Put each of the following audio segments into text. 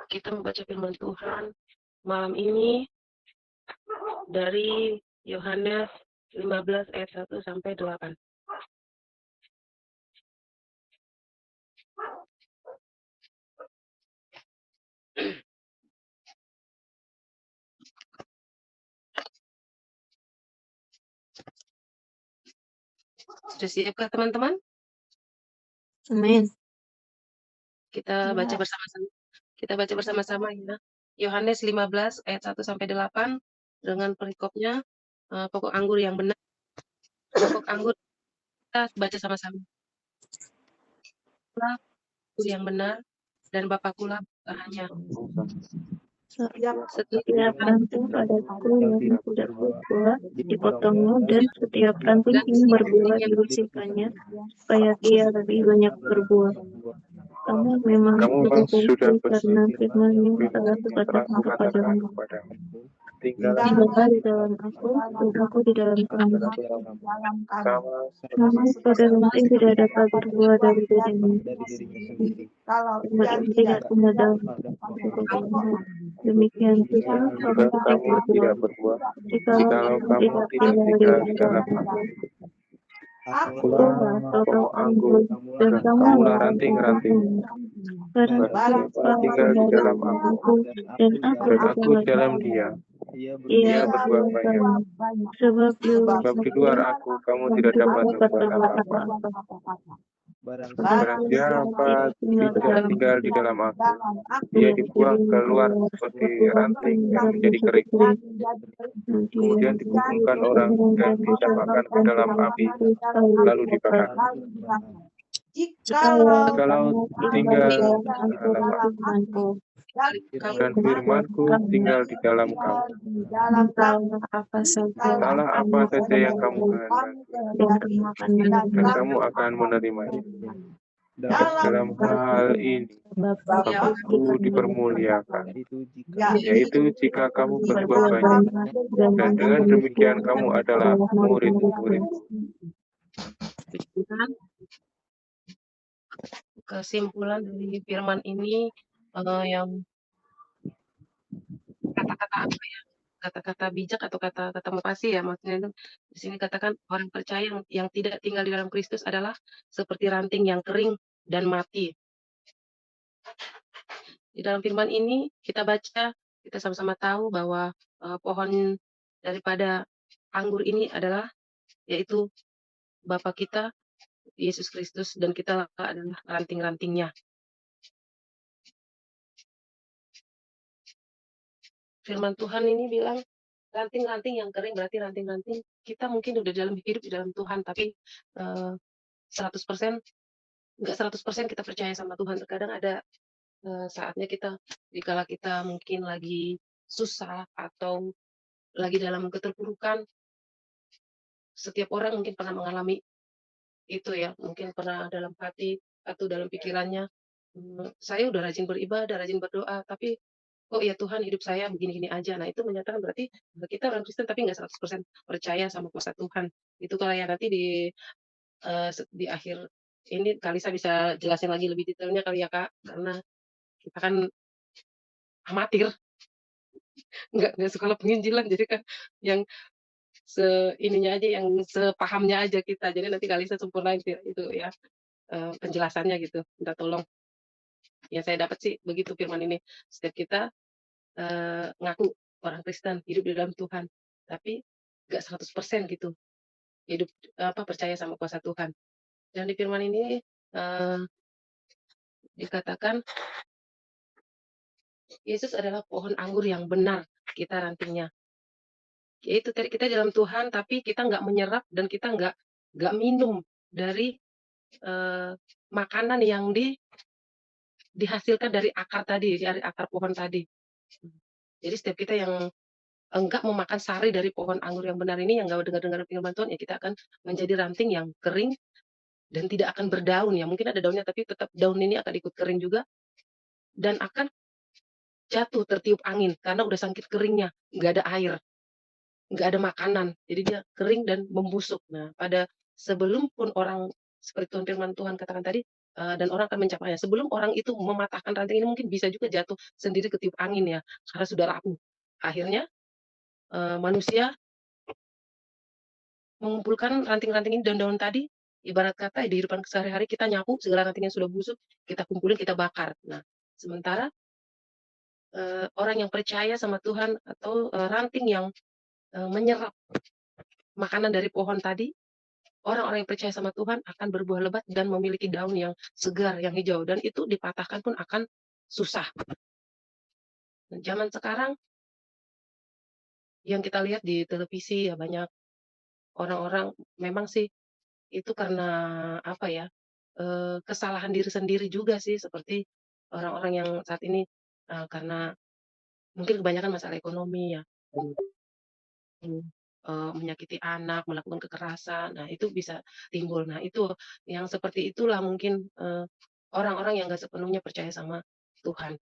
Kita membaca firman Tuhan malam ini dari Yohanes 15 ayat 1 sampai 8. Sudah siapkah teman-teman? Amin. Kita baca bersama-sama. Kita baca bersama-sama ya. Yohanes 15 ayat 1 sampai 8 dengan perikopnya pokok anggur yang benar. Pokok anggur kita baca sama-sama. Anggur yang benar dan Bapakulah hanya. Setiap ranting padaku yang tidak berbuah dipotongnya, dan setiap ranting yang berbuah dibersihkannya, supaya ia lebih banyak berbuah. Kamu memang sudah bersih karena firman yang telah kukatakan kepadamu. Tinggallah di dalam aku, dan aku di dalam kamu. Namun pada ranting tidak dapat berbuah dari dirinya, kalau ia tidak tinggal dalam aku. Demikian juga kamu tidak berbuah jikalau kamu tidak tinggal di dalam aku. Akulah pokok anggur, dan kamulah ranting-ranting. Barang siapa tinggal di dalam aku, dan aku di dalam dia, ia berbuah banyak. Sebab di luar aku, kamu tidak dapat berbuat apa-apa. Barang siapa tidak tinggal di dalam aku, ia dibuang keluar seperti ranting yang menjadi kering. Kemudian dikumpulkan orang dan dicampakkan ke dalam api, lalu dibakar. Jikalau tinggal dalam aku, dan firmanku tinggal di dalam kamu, mintalah apa saja yang kamu kehendaki, dan kamu akan menerimanya. Dalam hal ini, Bapakku dipermuliakan, yaitu jika kamu berbuat banyak, dan dengan demikian kamu adalah murid-murid. Kesimpulan dari firman ini yang kata-kata apa ya? Kata-kata bijak atau kata-kata motivasi ya, maksudnya itu di sini katakan orang percaya yang tidak tinggal di dalam Kristus adalah seperti ranting yang kering dan mati. Di dalam firman ini kita baca, kita sama-sama tahu bahwa pohon daripada anggur ini adalah yaitu Bapa kita Yesus Kristus, dan kita adalah ranting-rantingnya. Firman Tuhan ini bilang ranting-ranting yang kering, berarti ranting-ranting kita mungkin udah hidup di dalam Tuhan, tapi 100% nggak 100% kita percaya sama Tuhan. Terkadang ada saatnya dikala kita mungkin lagi susah atau lagi dalam keterpurukan. Setiap orang mungkin pernah mengalami itu ya, mungkin pernah dalam hati atau dalam pikirannya, saya udah rajin beribadah, rajin berdoa, tapi oh ya Tuhan, hidup saya begini-gini aja. Nah, itu menyatakan berarti kita orang Kristen tapi nggak 100% percaya sama kuasa Tuhan. Itu kalau ya nanti di akhir ini Kalisa bisa jelasin lagi lebih detailnya kali ya Kak, karena kita kan amatir, nggak sekolah penginjilan, jadi kan yang ininya aja, yang sepahamnya aja kita. Jadi nanti Kalisa sempurnain itu ya penjelasannya gitu. Minta tolong. Ya saya dapat sih begitu firman ini. Setiap kita ngaku orang Kristen, hidup di dalam Tuhan, tapi nggak 100% gitu hidup percaya sama kuasa Tuhan. Dan di firman ini dikatakan Yesus adalah pohon anggur yang benar, kita rantingnya. Yaitu tadi kita dalam Tuhan, tapi kita nggak menyerap dan kita nggak minum dari makanan yang dihasilkan dari akar tadi, dari akar pohon tadi. Jadi setiap kita yang enggak memakan sari dari pohon anggur yang benar ini, yang nggak dengar firman Tuhan, ya kita akan menjadi ranting yang kering dan tidak akan berdaun ya. Mungkin ada daunnya, tapi tetap daun ini akan ikut kering juga dan akan jatuh tertiup angin karena udah sakit keringnya, nggak ada air, nggak ada makanan, jadi dia kering dan membusuk. Nah, pada sebelum pun orang seperti firman Tuhan katakan tadi, dan orang akan mencapainya. Sebelum orang itu mematahkan ranting ini mungkin bisa juga jatuh sendiri ketiup angin ya, karena sudah rapuh. Akhirnya, manusia mengumpulkan ranting-ranting ini, daun-daun tadi, ibarat kata di kehidupan sehari-hari kita nyapu segala ranting yang sudah busuk, kita kumpulin, kita bakar. Nah, sementara, orang yang percaya sama Tuhan atau, ranting yang, menyerap makanan dari pohon tadi, orang-orang yang percaya sama Tuhan akan berbuah lebat dan memiliki daun yang segar, yang hijau, dan itu dipatahkan pun akan susah. Dan zaman sekarang yang kita lihat di televisi ya banyak orang-orang memang sih itu karena apa ya, kesalahan diri sendiri juga sih seperti orang-orang yang saat ini, karena mungkin kebanyakan masalah ekonomi ya, mhm, menyakiti anak, melakukan kekerasan, nah itu bisa timbul. Nah itu, yang seperti itulah mungkin, orang-orang yang nggak sepenuhnya percaya sama Tuhan.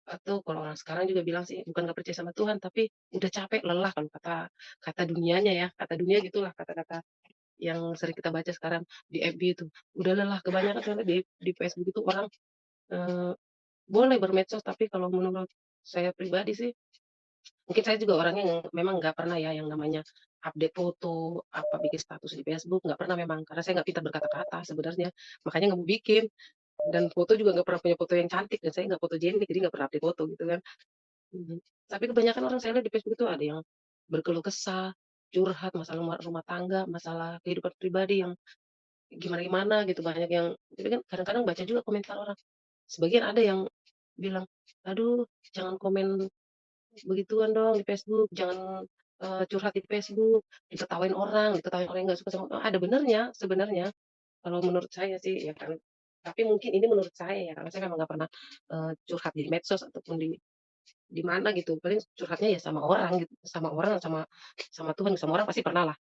Atau kalau orang sekarang juga bilang sih bukan nggak percaya sama Tuhan, tapi udah capek, lelah kalau kata kata dunianya ya, kata dunia gitulah kata-kata yang sering kita baca sekarang di FB itu. Udah lelah, kebanyakan saya lihat di Facebook itu orang, eee, boleh bermedsos, tapi kalau menurut saya pribadi sih, mungkin saya juga orangnya yang memang nggak pernah ya yang namanya update foto, apa bikin status di Facebook, nggak pernah memang, karena saya nggak pintar berkata-kata sebenarnya, makanya nggak mau bikin. Dan foto juga nggak pernah punya foto yang cantik, dan saya nggak fotogenik, jadi nggak pernah update foto gitu kan. Mhm. Tapi kebanyakan orang saya lihat di Facebook itu ada yang berkeluh kesah, curhat masalah rumah rumah tangga, masalah kehidupan pribadi yang gimana-gimana gitu, banyak yang jadi kan kadang-kadang baca juga komentar orang. Sebagian ada yang bilang, "Aduh, jangan komen begituan dong di Facebook, jangan, curhat di Facebook, diketawain orang yang nggak suka sama." Ada benernya sebenarnya kalau menurut saya sih ya kan. Tapi mungkin ini menurut saya ya, karena saya memang nggak pernah, curhat di medsos ataupun di mana gitu, paling curhatnya ya sama orang gitu, sama orang, sama sama Tuhan, sama orang pasti pernah lah.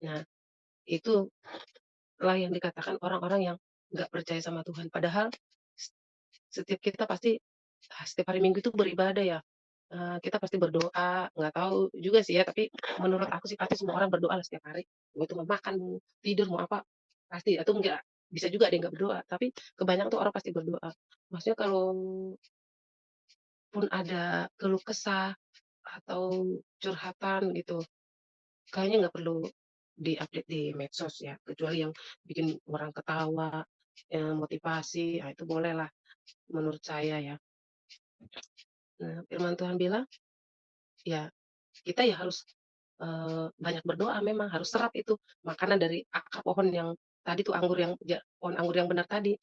Nah, itulah yang dikatakan orang-orang yang nggak percaya sama Tuhan. Padahal s setiap kita pasti setiap hari Minggu itu beribadah ya, kita pasti berdoa, nggak tahu juga sih ya, tapi menurut aku sih pasti semua orang berdoa lah setiap hari. Mau itu mau makan, mau tidur, mau apa, pasti atau mungkin bisa juga ada yang nggak berdoa, tapi kebanyakan tuh orang pasti berdoa. Maksudnya kalaupun ada keluh kesah atau curhatan gitu, kayaknya nggak perlu di-update di medsos ya, kecuali yang bikin orang ketawa, motivasi, itu bolehlah menurut saya ya. Nah, firman Tuhan bilang, ya kita ya harus, banyak berdoa memang, harus serap itu makanan dari akar pohon yang tadi tuh anggur yang pohon anggur yang benar tadi,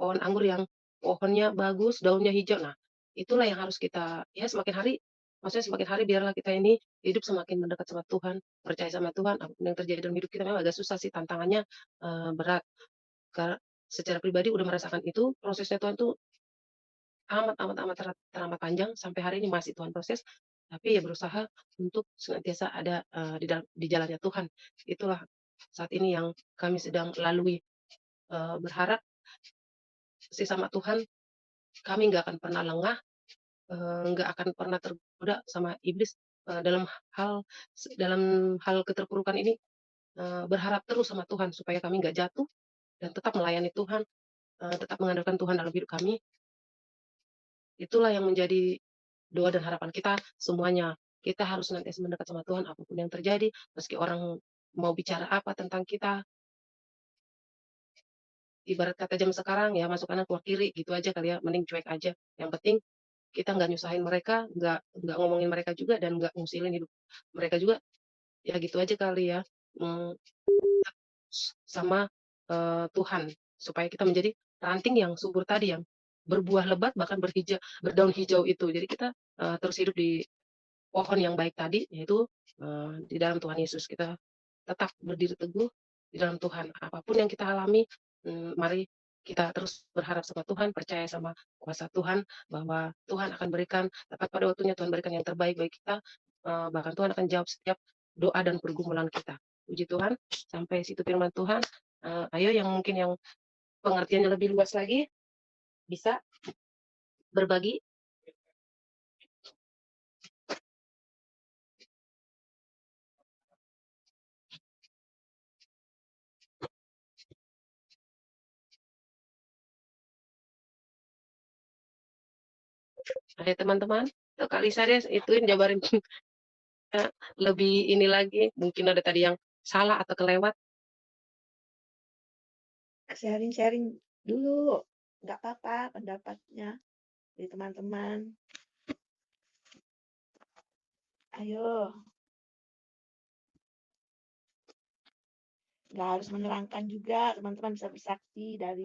pohon anggur yang pohonnya bagus, daunnya hijau. Nah, itulah yang harus kita ya semakin hari maksudnya semakin hari biarlah kita ini hidup semakin mendekat sama Tuhan, percaya sama Tuhan, apapun yang terjadi dalam hidup kita memang agak susah sih tantangannya, berat. Secara pribadi udah merasakan itu, prosesnya Tuhan tuh amat amat amat teramat panjang, sampai hari ini masih Tuhan proses, tapi ya berusaha untuk senantiasa ada, di jalannya Tuhan. Itulah saat ini yang kami sedang lalui, berharap sih sama Tuhan, kami nggak akan pernah lengah, nggak akan pernah tergoda sama iblis, hal dalam hal keterpurukan ini, berharap terus sama Tuhan supaya kami nggak jatuh dan tetap melayani Tuhan, tetap mengandalkan Tuhan dalam hidup kami. Itulah yang menjadi doa dan harapan kita semuanya. Kita harus senantiasa mendekat sama Tuhan apapun yang terjadi, meski orang mau bicara apa tentang kita, ibarat kata zaman sekarang ya masuk kanan keluar kiri gitu aja kali ya, mending cuek aja. Yang penting kita nggak nyusahin mereka, nggak ngomongin mereka juga dan nggak ngusilin hidup mereka juga, ya gitu aja kali ya. Mmm, sama, Tuhan, supaya kita menjadi ranting yang subur tadi, yang berbuah lebat bahkan berdaun hijau itu. Jadi kita, terus hidup di pohon yang baik tadi, yaitu, di dalam Tuhan Yesus. Kita tetap berdiri teguh di dalam Tuhan. Apapun yang kita alami, mari kita terus berharap sama Tuhan, percaya sama kuasa Tuhan, bahwa Tuhan akan berikan tepat pada waktunya Tuhan berikan yang terbaik bagi kita, bahkan Tuhan akan jawab setiap doa dan pergumulan kita. Puji Tuhan, sampai situ firman Tuhan. Ayo yang mungkin yang pengertiannya lebih luas lagi, bisa berbagi. Ada teman-teman, Kak Lisa deh ituin jabarin lebih ini lagi, mungkin ada tadi yang salah atau kelewat. Sharing-sharing dulu, nggak apa-apa pendapatnya dari teman-teman. Ayo. Nggak harus menerangkan juga, teman-teman bisa bersaksi dari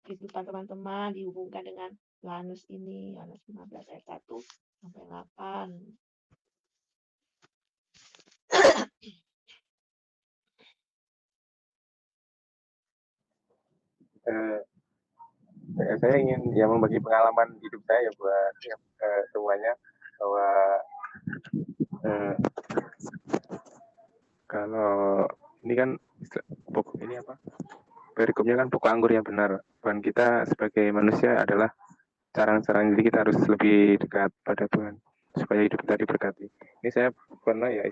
kehidupan teman-teman dihubungkan dengan Yohanes ini, Yohanes 15 ayat 1 sampai 8. Saya ingin ya membagi pengalaman hidup saya buat semuanya bahwa kalau ini kan pokok ini apa perikopnya kan pokok anggur yang benar. Tuhan kita sebagai manusia adalah carang-carang, jadi kita harus lebih dekat pada Tuhan supaya hidup kita diberkati. Ini saya pernah ya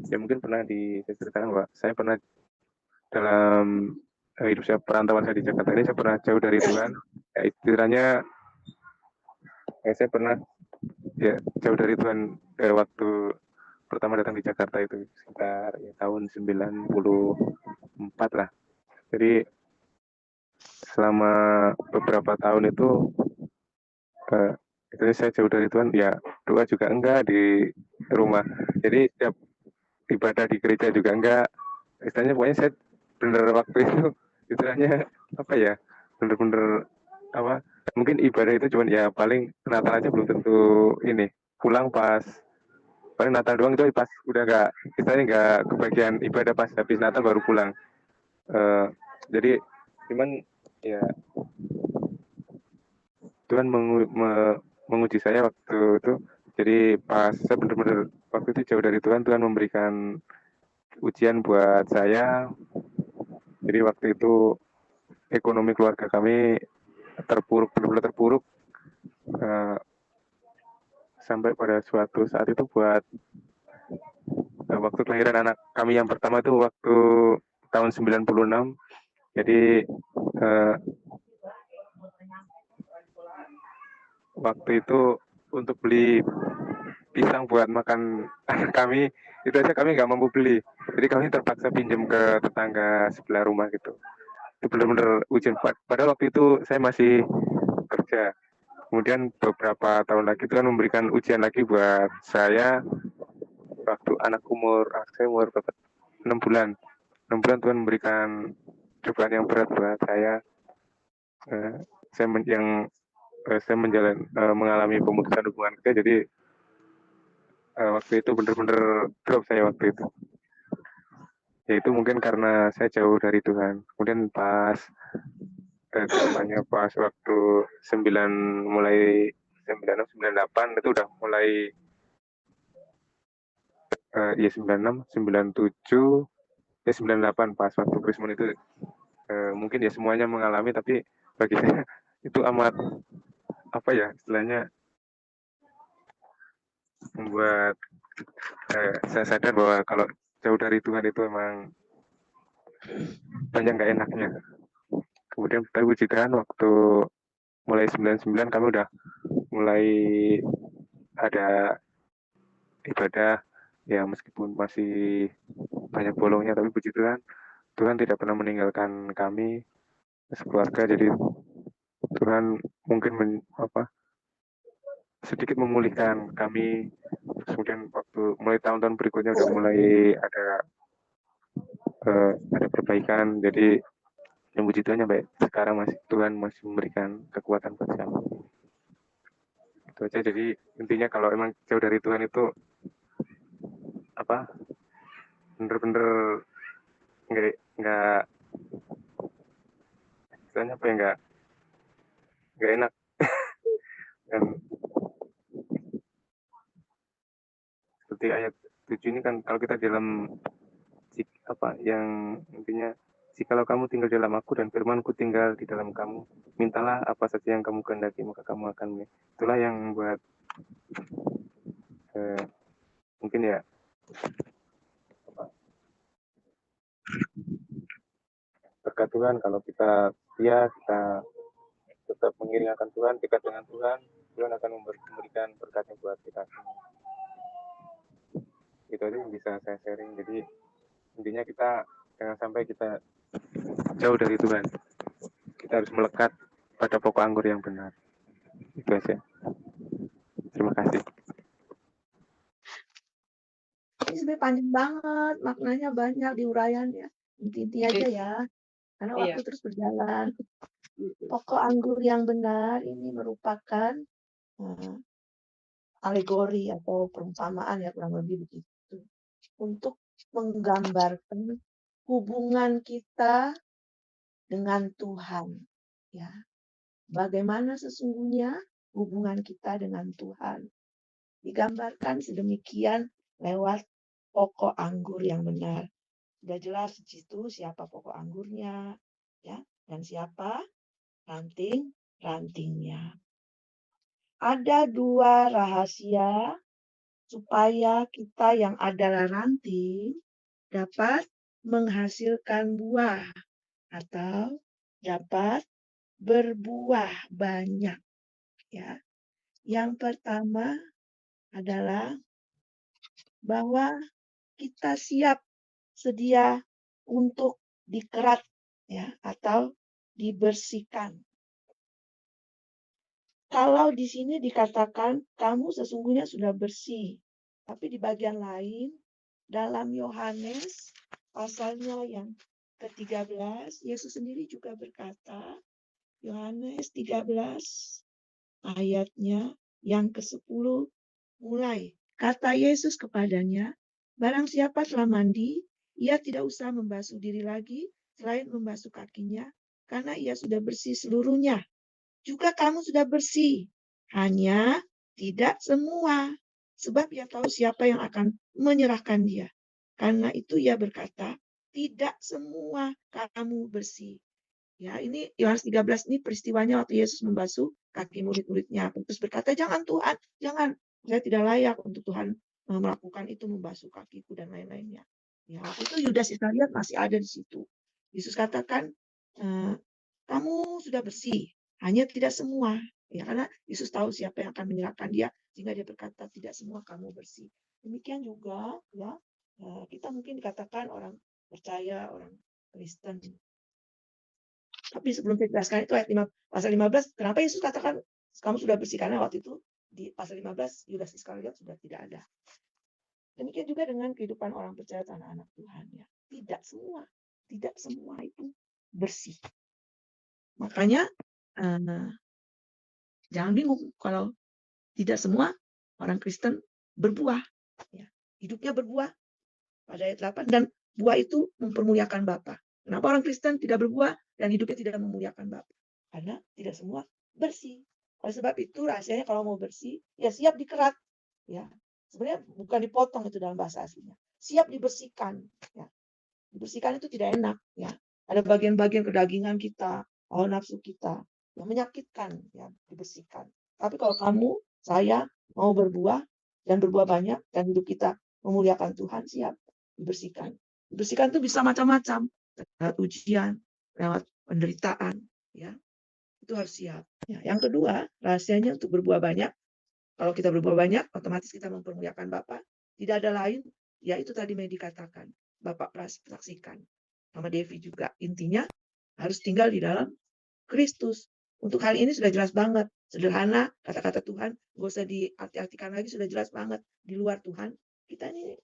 ya mungkin pernah diceritakan bahwa saya pernah dalam hidup saya perantauan saya di Jakarta ini saya pernah jauh dari Tuhan. Ya, istilahnya saya pernah ya jauh dari Tuhan waktu pertama datang di Jakarta itu sekitar ya, tahun 94 lah. Jadi selama beberapa tahun itu saya jauh dari Tuhan, ya doa juga enggak di rumah. Jadi setiap ibadah di gereja juga enggak. Istilahnya pokoknya saya bener waktu itu istilahnya apa ya, bener-bener apa, mungkin ibadah itu cuman ya paling Natal aja belum tentu ini, pulang pas paling Natal doang itu pas udah enggak, istilahnya enggak kebagian ibadah pas habis Natal baru pulang. Jadi cuman ya Tuhan menguji saya waktu itu. Jadi pas saya benar-benar waktu itu jauh dari Tuhan, Tuhan memberikan ujian buat saya. Jadi waktu itu ekonomi keluarga kami terpuruk, benar-benar terpuruk. Sampai pada suatu saat itu buat waktu kelahiran anak kami yang pertama itu waktu tahun 96. Jadi waktu itu untuk beli pisang buat makan anak kami itu aja kami nggak mampu beli, jadi kami terpaksa pinjam ke tetangga sebelah rumah gitu. Itu benar-benar ujian, padahal waktu itu saya masih kerja. Kemudian beberapa tahun lagi Tuhan memberikan ujian lagi buat saya waktu saya umur 6 bulan. 6 bulan Tuhan memberikan cobaan yang berat buat saya. Saya mengalami pemutusan hubungan kerja, jadi waktu itu benar-benar drop saya waktu itu. Ya itu mungkin karena saya jauh dari Tuhan. Kemudian pas pas waktu 96 98 itu udah mulai ya 96 97 ya 98 pas waktu Krismon itu mungkin ya semuanya mengalami, tapi bagi saya itu amat apa ya istilahnya membuat saya sadar bahwa kalau jauh dari Tuhan itu emang banyak nggak enaknya. Kemudian kita puji Tuhan waktu mulai 99 kami udah mulai ada ibadah ya, meskipun masih banyak bolongnya, tapi puji Tuhan, Tuhan tidak pernah meninggalkan kami sekeluarga. Jadi Tuhan mungkin sedikit memulihkan kami. Kemudian waktu mulai tahun-tahun berikutnya udah mulai ada perbaikan. Jadi yang puji Tuhan sampai sekarang Tuhan masih memberikan kekuatan buat kami. Itu aja. Jadi intinya kalau emang jauh dari Tuhan itu bener-bener nggak istilahnya apa ya, nggak enak. Dan seperti ayat 7 ini kan, kalau kita dalam yang intinya, jikalau kamu tinggal dalam aku dan firmanku tinggal di dalam kamu, mintalah apa saja yang kamu kehendaki maka kamu akan. Itulah yang buat mungkin ya berkat Tuhan kalau kita setia, kita tetap mengiringkan Tuhan, dekat dengan Tuhan, Tuhan akan memberikan berkatnya buat kita semua. Itu aja yang bisa saya sharing. Jadi intinya kita jangan sampai kita jauh dari Tuhan. Kita harus melekat pada pokok anggur yang benar. Itu aja. Terima kasih. Ini sebenarnya panjang banget, maknanya banyak diuraiannya. Inti-inti aja ya, karena waktu terus berjalan. Pokok anggur yang benar ini merupakan alegori atau perumpamaan ya, kurang lebih begitu. Untuk menggambarkan hubungan kita dengan Tuhan. Ya, bagaimana sesungguhnya hubungan kita dengan Tuhan. Digambarkan sedemikian lewat pokok anggur yang benar. Sudah jelas di situ siapa pokok anggurnya, ya, dan siapa ranting-rantingnya. Ada dua rahasia supaya kita yang adalah ranting dapat menghasilkan buah atau dapat berbuah banyak. Ya, yang pertama adalah bahwa kita siap sedia untuk dikerat ya atau dibersihkan. Kalau di sini dikatakan kamu sesungguhnya sudah bersih, tapi di bagian lain dalam Yohanes pasalnya yang ke-13 Yesus sendiri juga berkata, Yohanes 13 ayatnya yang ke-10 mulai. Kata Yesus kepadanya, barang siapa telah mandi, ia tidak usah membasuh diri lagi selain membasuh kakinya, karena ia sudah bersih seluruhnya. Juga kamu sudah bersih, hanya tidak semua. Sebab ia tahu siapa yang akan menyerahkan dia. Karena itu ia berkata, tidak semua kamu bersih. Ya, ini Yohanes 13 ini peristiwanya waktu Yesus membasuh kaki murid-muridnya. Terus berkata, jangan Tuhan, jangan. Saya tidak layak untuk Tuhan melakukan itu, membasuh kakiku dan lain-lainnya. Ya, waktu itu Yudas Iskariot masih ada di situ. Yesus katakan, kamu sudah bersih, hanya tidak semua. Ya, karena Yesus tahu siapa yang akan menyerahkan dia, sehingga dia berkata, tidak semua kamu bersih. Demikian juga, ya, kita mungkin dikatakan orang percaya, orang Kristen. Tapi sebelum saya jelaskan itu ayat 5, pasal 15, kenapa Yesus katakan kamu sudah bersih? Karena waktu itu di pasal 15 Yudas Iskariot sudah tidak ada. Demikian juga dengan kehidupan orang percaya anak-anak Tuhan ya. Tidak semua itu bersih. Makanya jangan bingung kalau tidak semua orang Kristen berbuah. Ya. Hidupnya berbuah pada ayat 8 dan buah itu mempermuliakan Bapa. Kenapa orang Kristen tidak berbuah dan hidupnya tidak memuliakan Bapa? Karena tidak semua bersih. Oleh sebab itu rahasianya kalau mau bersih, ya siap dikerat. Ya, sebenarnya bukan dipotong itu dalam bahasa aslinya. Siap dibersihkan. Ya. Dibersihkan itu tidak enak. Ya. Ada bagian-bagian kedagingan kita, hawa nafsu kita yang menyakitkan. Ya, dibersihkan. Tapi kalau kamu, saya mau berbuah dan berbuah banyak dan hidup kita memuliakan Tuhan, siap dibersihkan. Dibersihkan itu bisa macam-macam. Lewat ujian, lewat penderitaan. Ya. Itu harus siap. Ya. Yang kedua, rahasianya untuk berbuah banyak. Kalau kita berbuah banyak, otomatis kita mempermuliakan Bapa. Tidak ada lain, ya itu tadi yang dikatakan. Bapak saksikan. Sama Devi juga. Intinya harus tinggal di dalam Kristus. Untuk hal ini sudah jelas banget. Sederhana, kata-kata Tuhan. Gak usah diarti-artikan lagi, sudah jelas banget. Di luar Tuhan, kita ini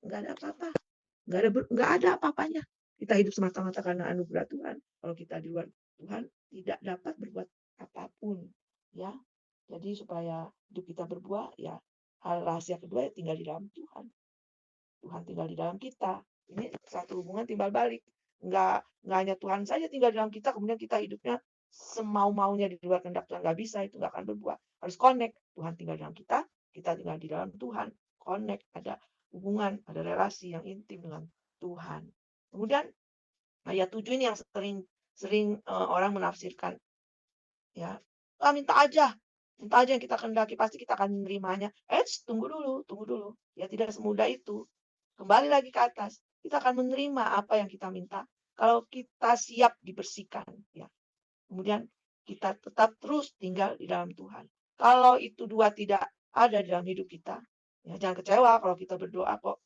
nggak ada apa-apa. Nggak ada apa-apanya. Kita hidup semata-mata karena anugerah Tuhan. Kalau kita di luar Tuhan, tidak dapat berbuat apapun. Ya, jadi supaya hidup kita berbuah, ya hal rahasia kedua ya tinggal di dalam Tuhan. Tuhan tinggal di dalam kita. Ini satu hubungan timbal balik. Nggak hanya Tuhan saja tinggal di dalam kita, kemudian kita hidupnya semau-maunya di luar kehendak Tuhan. Nggak bisa, itu nggak akan berbuah. Harus connect. Tuhan tinggal di dalam kita tinggal di dalam Tuhan. Connect, ada hubungan, ada relasi yang intim dengan Tuhan. Kemudian ayat 7 ini yang sering orang menafsirkan. Ya, minta aja yang kita kehendaki, pasti kita akan menerimanya. Tunggu dulu. Ya, tidak semudah itu. Kembali lagi ke atas. Kita akan menerima apa yang kita minta kalau kita siap dibersihkan. Ya. Kemudian kita tetap terus tinggal di dalam Tuhan. Kalau itu dua tidak ada di dalam hidup kita, ya jangan kecewa kalau kita berdoa kok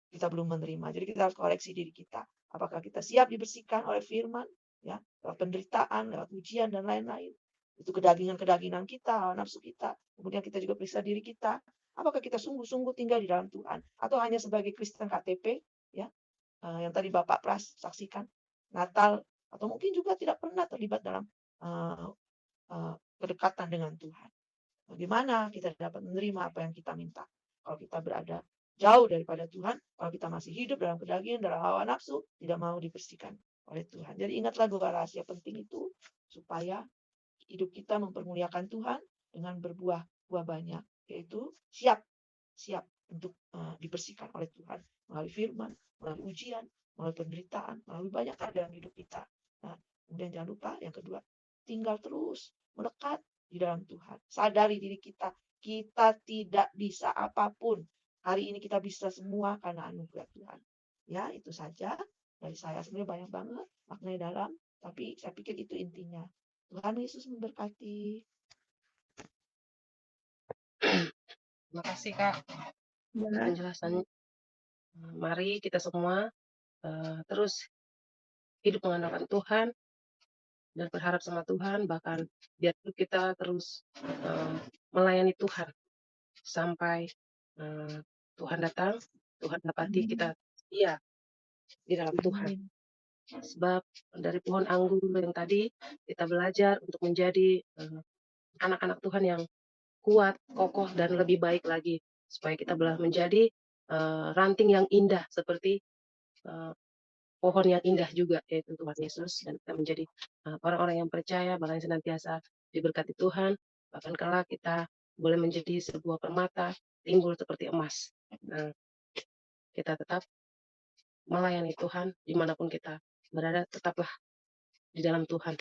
kita belum menerima. Jadi kita harus koreksi diri kita. Apakah kita siap dibersihkan oleh firman, ya, lewat penderitaan, lewat ujian dan lain-lain. Itu kedagingan-kedagingan kita, hawa nafsu kita. Kemudian kita juga periksa diri kita. Apakah kita sungguh-sungguh tinggal di dalam Tuhan atau hanya sebagai Kristen KTP, ya, yang tadi Bapak Pras saksikan, Natal, atau mungkin juga tidak pernah terlibat dalam kedekatan dengan Tuhan. Bagaimana kita dapat menerima apa yang kita minta? Kalau kita berada jauh daripada Tuhan, kalau kita masih hidup dalam kedagingan, dalam hawa nafsu, tidak mau dibersihkan oleh Tuhan. Jadi ingatlah dua rahasia penting itu, supaya hidup kita mempermuliakan Tuhan dengan berbuah banyak, yaitu siap untuk dibersihkan oleh Tuhan melalui firman, melalui ujian, melalui penderitaan, melalui banyak hal dalam hidup kita. Nah, kemudian jangan lupa yang kedua, tinggal terus melekat di dalam Tuhan. Sadari diri kita tidak bisa apapun. Hari ini kita bisa semua karena anugerah Tuhan. Ya, itu saja dari saya. Sebenarnya banyak banget maknanya dalam, tapi saya pikir itu intinya. Tuhan Yesus memberkati. Terima kasih Kak penjelasannya. Mari kita semua terus hidup mengandalkan Tuhan dan berharap sama Tuhan, bahkan biar kita terus melayani Tuhan sampai Tuhan datang, Tuhan dapati kita setia di dalam Tuhan. Sebab dari pohon anggur yang tadi kita belajar untuk menjadi anak-anak Tuhan yang kuat, kokoh, dan lebih baik lagi, supaya kita boleh menjadi ranting yang indah seperti pohon yang indah juga, yaitu Tuhan Yesus, dan kita menjadi orang-orang yang percaya, bahkan senantiasa diberkati Tuhan, bahkan kelak kita boleh menjadi sebuah permata timbul seperti emas. Kita tetap melayani Tuhan dimanapun kita berada, tetaplah di dalam Tuhan.